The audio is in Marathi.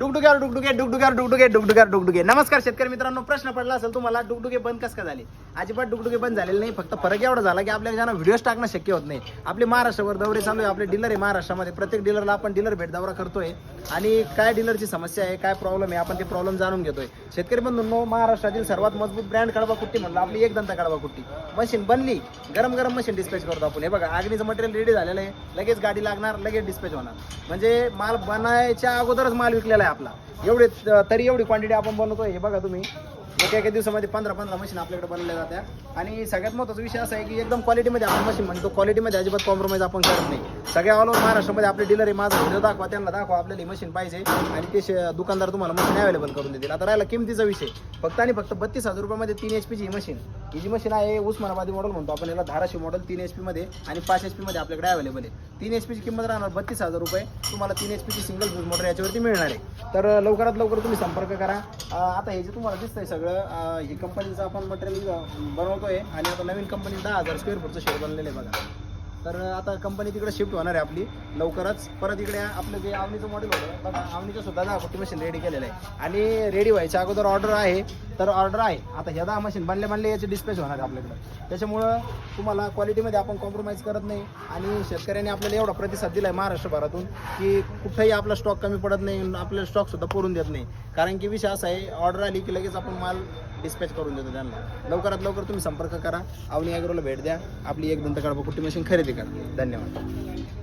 डुगडुगे. नमस्कार शेतकरी मित्रांनो, प्रश्न पडला असेल तुम्हाला डुगडुगे बंद कसं का झाले. अजिबात डुगडुगे बंद झालेले नाही. फक्त फरक एवढा झाला की आपल्याला ज्यांना व्हिडिओज टाकणं शक्य होत नाही. आपले महाराष्ट्रावर दौरे चालू आहे. आपले डीलर आहे महाराष्ट्रामध्ये. प्रत्येक डीलरला आपण डीलर भेट दौरा करतोय आणि काय डीलरची समस्या आहे, काय प्रॉब्लेम आहे, आपण ते प्रॉब्लेम जाणून घेतोय. शेतकरी बंधूंनो, महाराष्ट्रातील सर्वात मजबूत ब्रँड कडवा कुट्टी म्हणलं आपली एक दंता कडवा कुट्टी मशीन बनली. गरम गरम मशीन डिस्पॅच करतो आपण. हे बघा, आगणीचं मटेरियल रेडी झालेलं आहे. लगेच गाडी लागणार, लगेच डिस्पॅच होणार. म्हणजे माल बनायच्या अगोदरच माल विकलेला आहे आपला. एवढे तरी एवढी क्वांटिटी आपण बनवतोय. हे बघा तुम्ही, एका दिवसामध्ये 15 मशीन आपल्याकडे बनवल्या जात्या. आणि सगळ्यात महत्त्वाचा विषय असा आहे की एकदम क्वालिटीमध्ये आपण मशीन म्हणतो. क्वालिटीमध्ये अजिबात कॉम्प्रोमाइज आपण करत नाही. सगळ्या ऑल ओव्हर महाराष्ट्रामध्ये आपले डीलर आहे. माझा व्हिडिओ दाखवा, त्यांना दाखवा आपल्याला ही मशीन पाहिजे आणि ते दुकानदार तुम्हाला मशीन अवेलेबल करून देतील. आता राहिला किमतीचा विषय. फक्त आणि फक्त 32,000 रुपयामध्ये 3 HP ची ही मशीन. ही जी मशीन आहे उस्मानाबादी मॉडेल म्हणतो आपण याला, धाराशिव मॉडेल 3 HP मध्ये आणि 5 HP मध्ये आपल्याकडे अवेलेबल आहे. 3 HP ची किंमत राहणार 32,000 रुपये. तुम्हाला 3 HP ची सिंगल फ्यूज मोटर याच्यावरती मिळणार आहे. तर लवकरात लवकर तुम्ही संपर्क करा. आता हे जे तुम्हाला दिसतंय सगळं, ही कंपनीचं आपण मटेरियल बनवतोय आणि आता नवीन कंपनी 10,000 स्क्वेअर फूटचं शेड बनलेलं आहे बघा. तर आता कंपनी तिकडे शिफ्ट होणार आहे आपली लवकरच. परत इकडे आपलं जे आवनीचं मॉडेल होतं बघा, आवनीचं सुद्धा 10 फूट मशीन रेडी केलेलं आहे आणि रेडी व्हायच्या अगोदर ऑर्डर आहे. तर ऑर्डर आहे आता ह्या 10 मशीन बनले याची डिस्पॅच होणार आहे आपल्याकडे. त्याच्यामुळं तुम्हाला क्वालिटीमध्ये आपण कॉम्प्रोमाइज करत नाही आणि शेतकऱ्यांनी आपल्याला एवढा प्रतिसाद दिला आहे महाराष्ट्रभरातून की कुठेही आपला स्टॉक कमी पडत नाही, आपल्याला स्टॉकसुद्धा पुरून देत नाही. कारण की विषय असा आहे, ऑर्डर आली की लगेच आपण माल डिस्पॅच करून देतो त्यांना. लवकरात लवकर तुम्ही संपर्क करा, अवनी ॲग्रोला भेट द्या, आपली एक दंत कडवा कुट्टी मशीन खरेदी करा. धन्यवाद.